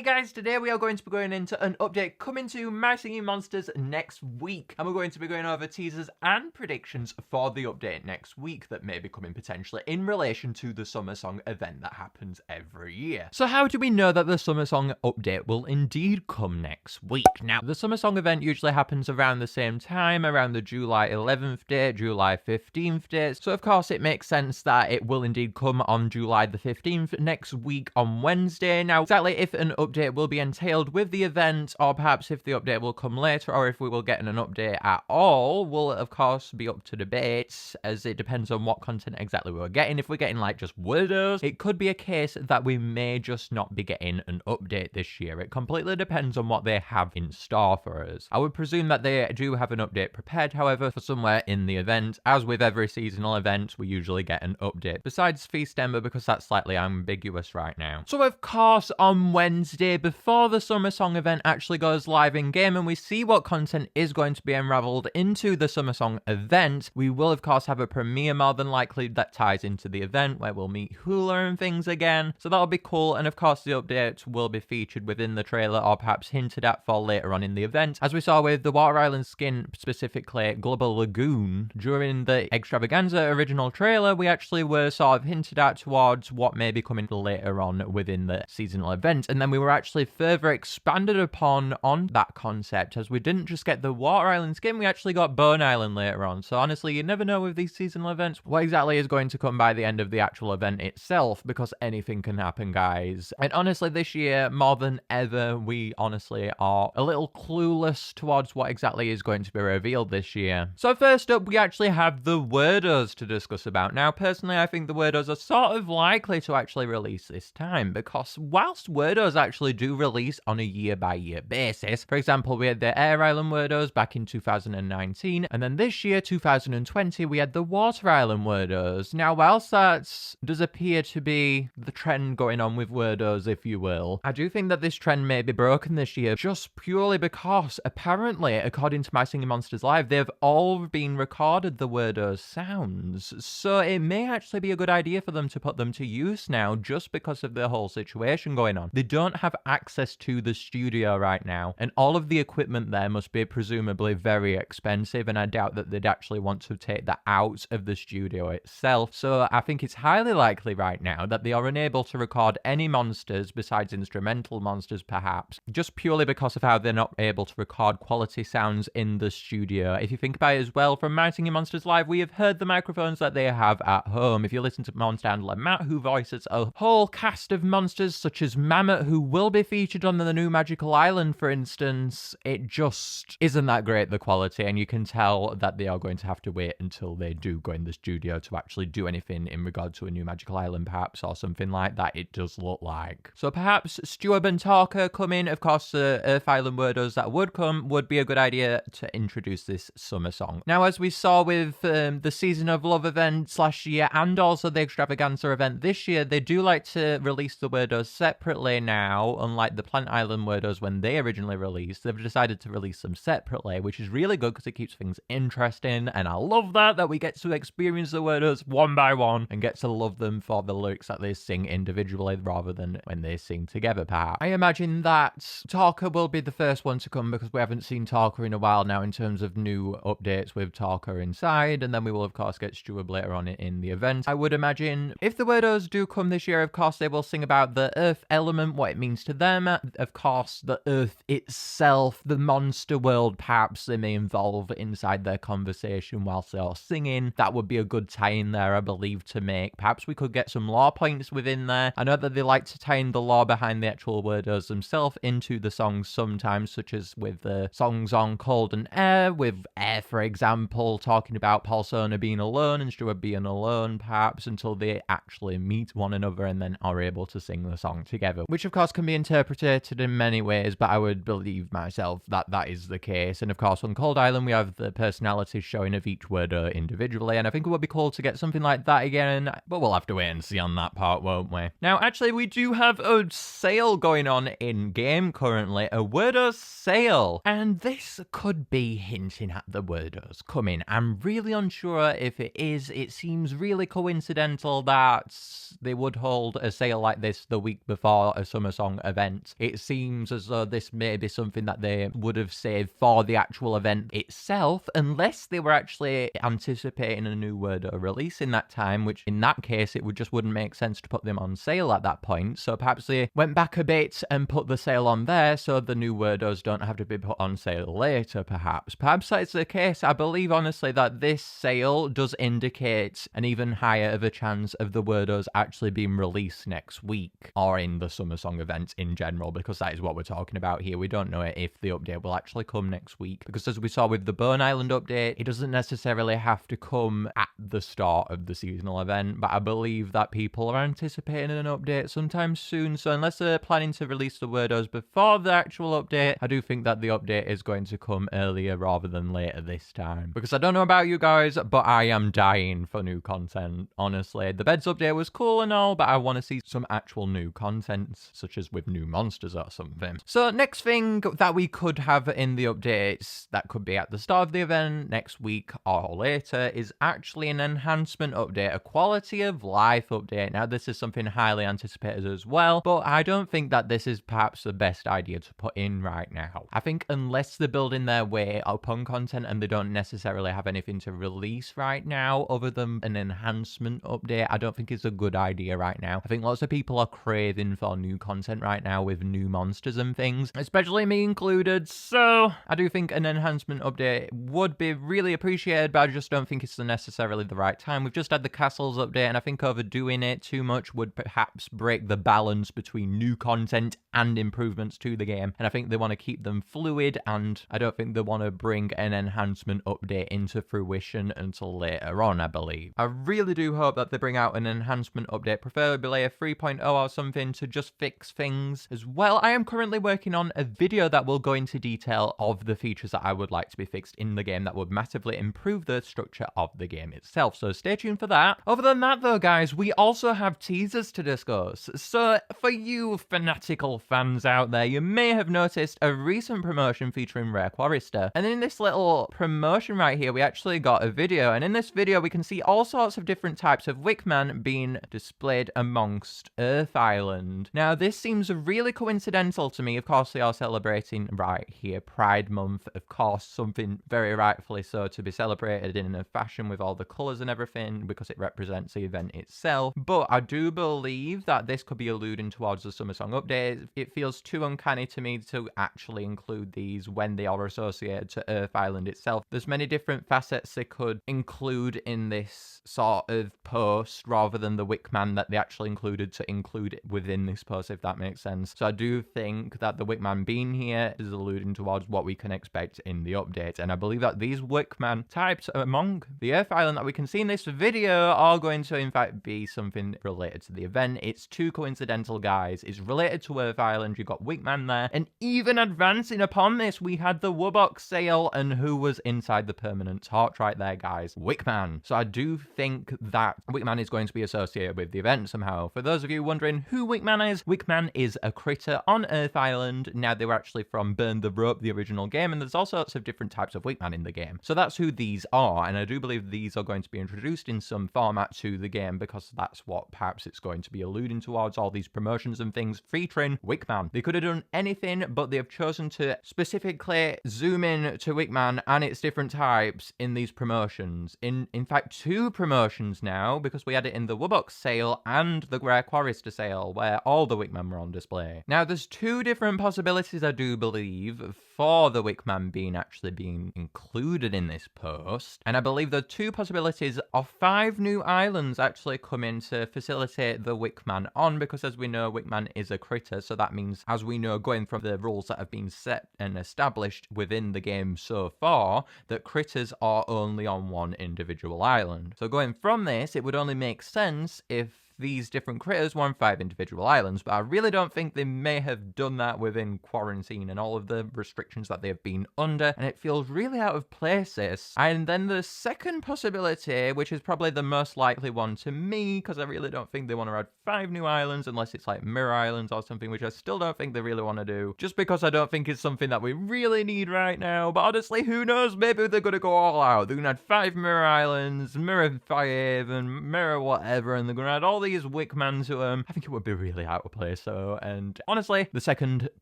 Hey guys, today we are going to be going into an update coming to My Singing Monsters next week. And we're going to be going over teasers and predictions for the update next week that may be coming potentially in relation to the SummerSong event that happens every year. So how do we know that the SummerSong update will indeed come next week? Now, the SummerSong event usually happens around the same time, around the July 11th date, July 15th date. So of course it makes sense that it will indeed come on July the 15th next week on Wednesday. Now, exactly if an update will be entailed with the event, or perhaps if the update will come later, or if we will get an update at all, will of course be up to debate, as it depends on what content exactly we're getting. If we're getting like just Werdos, it could be a case that we may just not be getting an update this year. It completely depends on what they have in store for us. I would presume that they do have an update prepared, however, for somewhere in the event. As with every seasonal event, we usually get an update, besides Feastember, because that's slightly ambiguous right now. So of course, on Wednesday, before the SummerSong event actually goes live in game and we see what content is going to be unraveled into the SummerSong event, we will of course have a premiere more than likely that ties into the event, where we'll meet Hula and things again. So that'll be cool, and of course the update will be featured within the trailer, or perhaps hinted at for later on in the event, as we saw with the Water Island skin, specifically Global Lagoon. During the Extravaganza original trailer, we actually were sort of hinted at towards what may be coming later on within the seasonal event, and then we were actually further expanded upon on that concept, as we didn't just get the Water Island skin, we actually got Bone Island later on. So honestly, you never know with these seasonal events what exactly is going to come by the end of the actual event itself, because anything can happen, guys. And honestly, this year, more than ever, we honestly are a little clueless towards what exactly is going to be revealed this year. So first up, we actually have the Werdos to discuss about. Now, personally, I think the Werdos are sort of likely to actually release this time, because whilst Werdos actually do release on a year-by-year basis, for example, we had the Air Island Werdos back in 2019, and then this year, 2020, we had the Water Island Werdos. Now, whilst that does appear to be the trend going on with Werdos, if you will, I do think that this trend may be broken this year, just purely because, apparently, according to My Singing Monsters Live, they've all been recorded, the Werdos sounds. So it may actually be a good idea for them to put them to use now, just because of the whole situation going on. They don't have access to the studio right now, and all of the equipment there must be presumably very expensive, and I doubt that they'd actually want to take that out of the studio itself. So I think it's highly likely right now that they are unable to record any monsters besides instrumental monsters, perhaps, just purely because of how they're not able to record quality sounds in the studio. If you think about it as well, from My Singing Monsters Live, we have heard the microphones that they have at home. If you listen to monster handler Matt, who voices a whole cast of monsters such as Mammoth, who will be featured on the new Magical Island, for instance, it just isn't that great, the quality, and you can tell that they are going to have to wait until they do go in the studio to actually do anything in regard to a new Magical Island, perhaps, or something like that, it does look like. So perhaps Stuart and Talker come in. Of course, the Earth Island Werdos that would come would be a good idea to introduce this SummerSong. Now, as we saw with the Season of Love event last year, and also the Extravaganza event this year, they do like to release the Werdos separately now, unlike the Plant Island Werdos when they originally released. They've decided to release them separately, which is really good because it keeps things interesting, and I love that we get to experience the Werdos one by one and get to love them for the lyrics that they sing individually rather than when they sing together, perhaps. I imagine that Talker will be the first one to come, because we haven't seen Talker in a while now in terms of new updates with Talker inside, and then we will of course get Stuart later on in the event. I would imagine if the Werdos do come this year, of course they will sing about the Earth element, what it means to them, of course the Earth itself, the monster world, perhaps they may involve inside their conversation whilst they're singing. That would be a good tie-in there, I believe, to make. Perhaps we could get some lore points within there. I know that they like to tie in the lore behind the actual Werdos themselves into the songs sometimes, such as with the songs on Cold and Air, with Air, for example, talking about Paulsona being alone and Stuart being alone, perhaps, until they actually meet one another and then are able to sing the song together, which of course can be interpreted in many ways, but I would believe myself that that is the case. And of course, on Cold Island, we have the personalities showing of each Werdo individually, and I think it would be cool to get something like that again, but we'll have to wait and see on that part, won't we? Now, actually, we do have a sale going on in-game currently, a Werdos sale, and this could be hinting at the Werdos coming. I'm really unsure if it is. It seems really coincidental that they would hold a sale like this the week before a SummerSong SummerSong event. It seems as though this may be something that they would have saved for the actual event itself, unless they were actually anticipating a new Werdo release in that time, which in that case it wouldn't make sense to put them on sale at that point. So perhaps they went back a bit and put the sale on there so the new Werdos don't have to be put on sale later, perhaps. Perhaps that's the case. I believe honestly that this sale does indicate an even higher of a chance of the Werdos actually being released next week or in the SummerSong event in general, because that is what we're talking about here. We don't know if the update will actually come next week, because as we saw with the Bone Island update, it doesn't necessarily have to come at the start of the seasonal event, but I believe that people are anticipating an update sometime soon. So unless they're planning to release the Werdos before the actual update, I do think that the update is going to come earlier rather than later this time. Because I don't know about you guys, but I am dying for new content, honestly. The Beds update was cool and all, but I want to see some actual new content, such as with new monsters or something. So next thing that we could have in the updates that could be at the start of the event next week or later is actually an enhancement update, a quality of life update. Now this is something highly anticipated as well, but I don't think that this is perhaps the best idea to put in right now. I think unless they're building their way up on content and they don't necessarily have anything to release right now other than an enhancement update, I don't think it's a good idea right now. I think lots of people are craving for new content right now with new monsters and things, especially me included, so I do think an enhancement update would be really appreciated, but I just don't think it's necessarily the right time. We've just had the castles update, and I think overdoing it too much would perhaps break the balance between new content and improvements to the game, and I think they want to keep them fluid, and I don't think they want to bring an enhancement update into fruition until later on, I believe. I really do hope that they bring out an enhancement update, preferably a 3.0 or something, to just fix things as well. I am currently working on a video that will go into detail of the features that I would like to be fixed in the game that would massively improve the structure of the game itself, so stay tuned for that. Other than that though, guys, we also have teasers to discuss. So for you fanatical fans out there, you may have noticed a recent promotion featuring Rare Quarrister, and in this little promotion right here we actually got a video, and in this video we can see all sorts of different types of Wickman being displayed amongst Earth Island. Now this seems really coincidental to me. Of course they are celebrating right here Pride Month, of course, something very rightfully so to be celebrated in a fashion with all the colours and everything because it represents the event itself, but I do believe that this could be alluding towards the SummerSong update. It feels too uncanny to me to actually include these when they are associated to Earth Island itself. There's many different facets they could include in this sort of post rather than the Wickman that they actually included to include it within this post, if that makes sense. So I do think that the Wickman being here is alluding towards what we can expect in the update, and I believe that these Wickman types among the Earth Island that we can see in this video are going to in fact be something related to the event. It's too coincidental, guys. It's related to Earth Island. You've got Wickman there, and even advancing upon this, we had the Wubbox sale, and who was inside the permanent torch right there, guys? Wickman. So I do think that Wickman is going to be associated with the event somehow. For those of you wondering who Wickman is a critter on Earth Island. Now, they were actually from Burn the Rope, the original game, and there's all sorts of different types of Wickman in the game. So that's who these are, and I do believe these are going to be introduced in some format to the game because that's what perhaps it's going to be alluding towards, all these promotions and things featuring Wickman. They could have done anything, but they've chosen to specifically zoom in to Wickman and its different types in these promotions. In fact, 2 promotions now, because we had it in the Wubbox sale and the Rare Quarrister sale, where all the Wickman were on display. Now, there's 2 different possibilities, I do believe, for the Wickman actually being included in this post, and I believe the 2 possibilities are 5 new islands actually coming to facilitate the Wickman on, because as we know, Wickman is a critter, so that means, as we know, going from the rules that have been set and established within the game so far, that critters are only on one individual island. So going from this, it would only make sense if these different critters were on 5 individual islands, but I really don't think they may have done that within quarantine and all of the restrictions that they have been under, and it feels really out of place, this. And then the second possibility, which is probably the most likely one to me, because I really don't think they want to add 5 new islands unless it's like Mirror Islands or something, which I still don't think they really want to do, just because I don't think it's something that we really need right now. But honestly, who knows, maybe they're going to go all out. They're going to add 5 Mirror Islands, Mirror 5, and Mirror whatever, and they're going to add all these release Wickman to them, I think it would be really out of place. So, and honestly, the second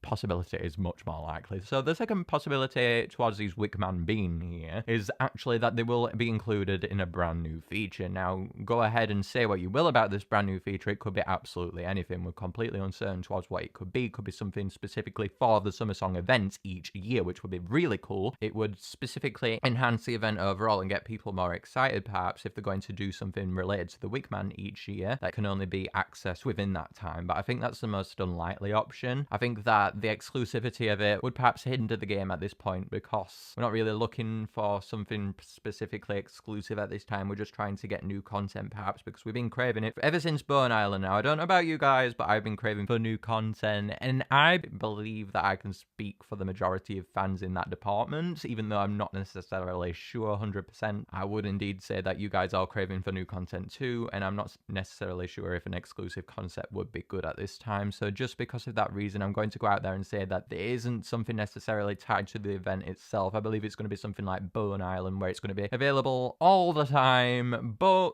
possibility is much more likely. So the second possibility towards these Wickman being here is actually that they will be included in a brand new feature. Now, go ahead and say what you will about this brand new feature. It could be absolutely anything. We're completely uncertain towards what it could be. It could be something specifically for the SummerSong events each year, which would be really cool. It would specifically enhance the event overall and get people more excited, perhaps, if they're going to do something related to the Wickman each year that can only be accessed within that time. But I think that's the most unlikely option. I think that the exclusivity of it would perhaps hinder the game at this point, because we're not really looking for something specifically exclusive at this time. We're just trying to get new content, perhaps, because we've been craving it ever since Bone Island now. I don't know about you guys, but I've been craving for new content, and I believe that I can speak for the majority of fans in that department, even though I'm not necessarily sure 100%. I would indeed say that you guys are craving for new content too, and I'm not necessarily sure if an exclusive concept would be good at this time. So just because of that reason, I'm going to go out there and say that there isn't something necessarily tied to the event itself. I believe it's going to be something like Bone Island, where it's going to be available all the time, but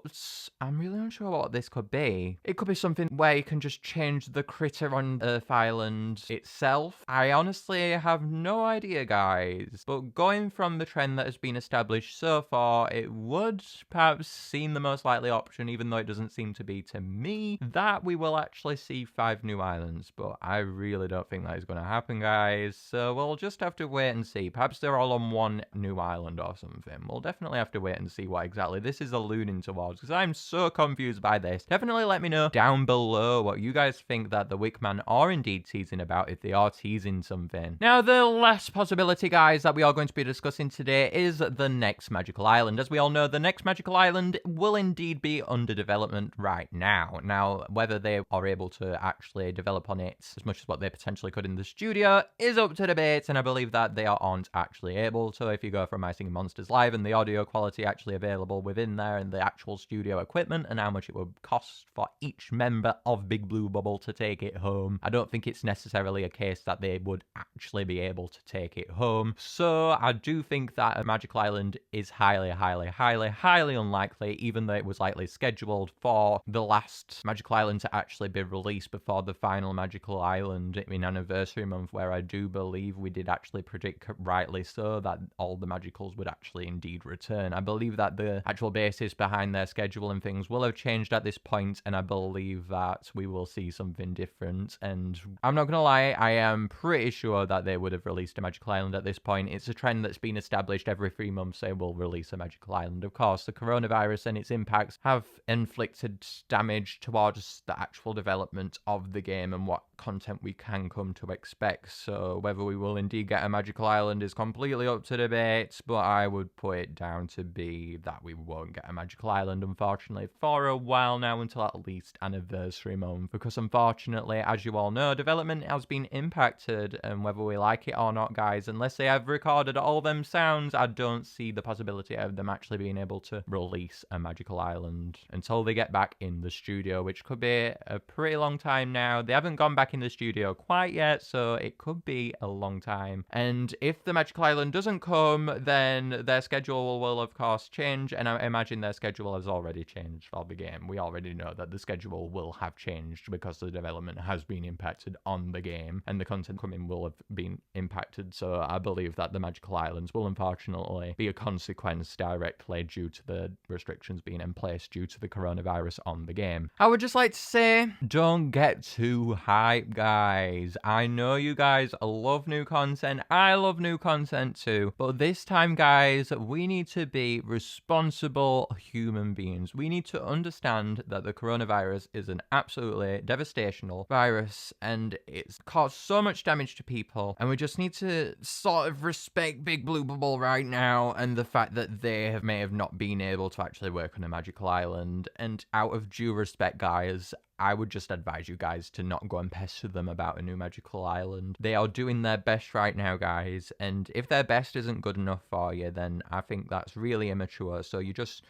I'm really unsure what this could be. It could be something where you can just change the critter on Earth Island itself. I honestly have no idea, guys, but going from the trend that has been established so far, it would perhaps seem the most likely option, even though it doesn't seem to be to me, that we will actually see 5 new islands. But I really don't think that is going to happen, guys, so we'll just have to wait and see. Perhaps they're all on one new island or something. We'll definitely have to wait and see what exactly this is alluding towards, because I'm so confused by this. Definitely let me know down below what you guys think that the Wickman are indeed teasing about, if they are teasing something. Now, the last possibility, guys, that we are going to be discussing today is the next magical island. As we all know, the next magical island will indeed be under development right now. Now, whether they are able to actually develop on it as much as what they potentially could in the studio is up to debate, and I believe that they aren't actually able to. If you go from My Singing Monsters Live and the audio quality actually available within there and the actual studio equipment and how much it would cost for each member of Big Blue Bubble to take it home, I don't think it's necessarily a case that they would actually be able to take it home. So I do think that a Magical Island is highly unlikely, even though it was likely scheduled for the last Magical Island to actually be released before the final Magical Island in Anniversary Month, where I do believe we did actually predict, rightly so, that all the Magicals would actually indeed return. I believe that the actual basis behind their schedule and things will have changed at this point, and I believe that we will see something different. And I'm not gonna lie, I am pretty sure that they would have released a Magical Island at this point. It's a trend that's been established. Every 3 months they will release a Magical Island. Of course, the coronavirus and its impacts have inflicted damage towards the actual development of the game and what content we can come to expect. So whether we will indeed get a Magical Island is completely up to debate, but I would put it down to be that we won't get a Magical Island, unfortunately, for a while now, until at least Anniversary Month, because unfortunately, as you all know, development has been impacted, and whether we like it or not, guys, unless they have recorded all them sounds, I don't see the possibility of them actually being able to release a Magical Island until they get back in the studio, which could be a pretty long time now. They haven't gone back in the studio quite yet, so it could be a long time. And if the Magical Island doesn't come, then their schedule will of course change, and I imagine their schedule has already changed for the game. We already know that the schedule will have changed because the development has been impacted on the game, and the content coming will have been impacted. So I believe that the Magical Islands will unfortunately be a consequence directly due to the restrictions being in place due to the coronavirus on the game. I would just like to say, don't get too hyped, guys. I know you guys love new content. I love new content too. But this time, guys, we need to be responsible human beings. We need to understand that the coronavirus is an absolutely devastational virus, and it's caused so much damage to people, and we just need to sort of respect Big Blue Bubble right now, and the fact that they may have not been able to actually work on a Magical Island. And out of due respect, guys, I would just advise you guys to not go and pester them about a new Magical Island. They are doing their best right now, guys, and if their best isn't good enough for you, then I think that's really immature. So you just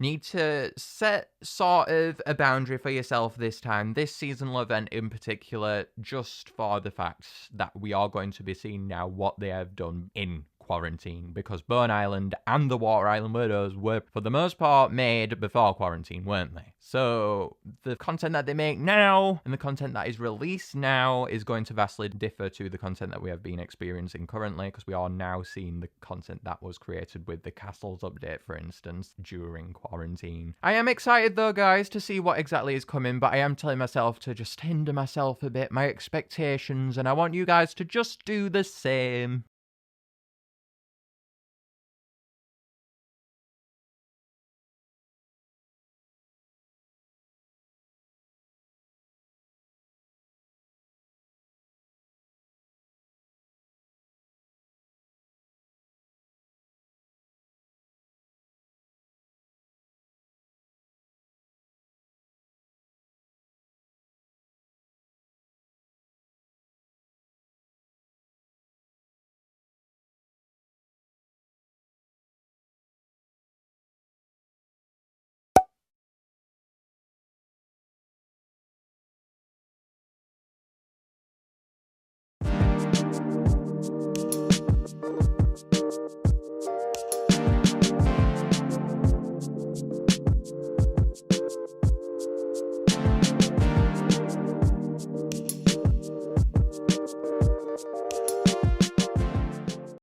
need to set sort of a boundary for yourself this time, this seasonal event in particular, just for the fact that we are going to be seeing now what they have done in quarantine, because Bone Island and the Water Island Werdos were, for the most part, made before quarantine, weren't they? So the content that they make now and the content that is released now is going to vastly differ to the content that we have been experiencing currently, because we are now seeing the content that was created with the Castles update, for instance, during quarantine. I am excited though, guys, to see what exactly is coming, but I am telling myself to just hinder myself a bit, my expectations, and I want you guys to just do the same.